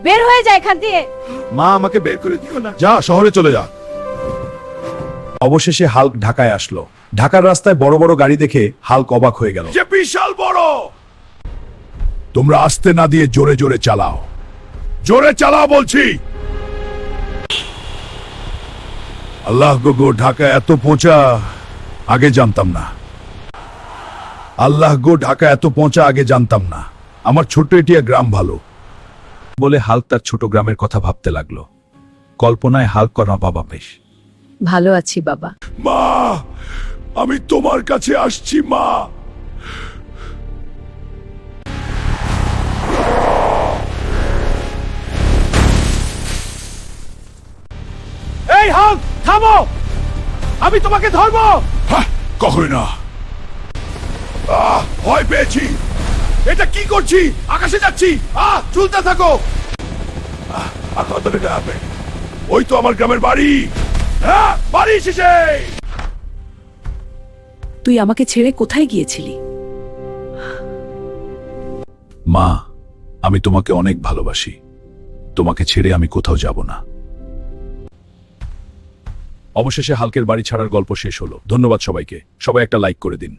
বের হয়ে যা এখান দিয়ে। মা আমাকে বের করে দিও না, যা শহরে চলে যা। অবশেষে হাল্ক ঢাকায় আসলো। ঢাকার রাস্তায় বড় বড় গাড়ি দেখে হাল্ক অবাক হয়ে গেল। যে বিশাল বড়! তোমরা আস্তে না দিয়ে জোরে জোরে চালাও, জোরে চালাও বলছি। আল্লাহ গো, ঢাকা এত পৌঁছা আগে জানতাম না। আল্লাহ গো, ঢাকা এত পৌঁছা আগে জানতাম না। আমার ছোট্ট এটিয়া গ্রাম ভালো বলে হাল্ক তার ছোট গ্রামের কথা ভাবতে লাগলো। কল্পনায় হাল্ক করা বাবা বেশ ভালো আছি বাবা। মা, আমি তোমার কাছে আসছি মা। এই হাল্ক, থামো, আমি তোমাকে ধরবো। কখনোই না। ভয় পেয়েছি। এটা কি করছি? আকাশে যাচ্ছি। চলতে থাকো। ওই তো আমার গ্রামের বাড়ি। হ্যাঁ, বাড়ি শেষে। তুই আমাকে ছেড়ে কোথায় গিয়েছিলি? মা, আমি তোমাকে অনেক ভালোবাসি। তোমাকে ছেড়ে আমি কোথাও যাব না। অবশেষে হাল্কের বাড়ি ছাড়ার গল্প শেষ হলো। ধন্যবাদ সবাইকে। সবাই একটা লাইক করে দিন।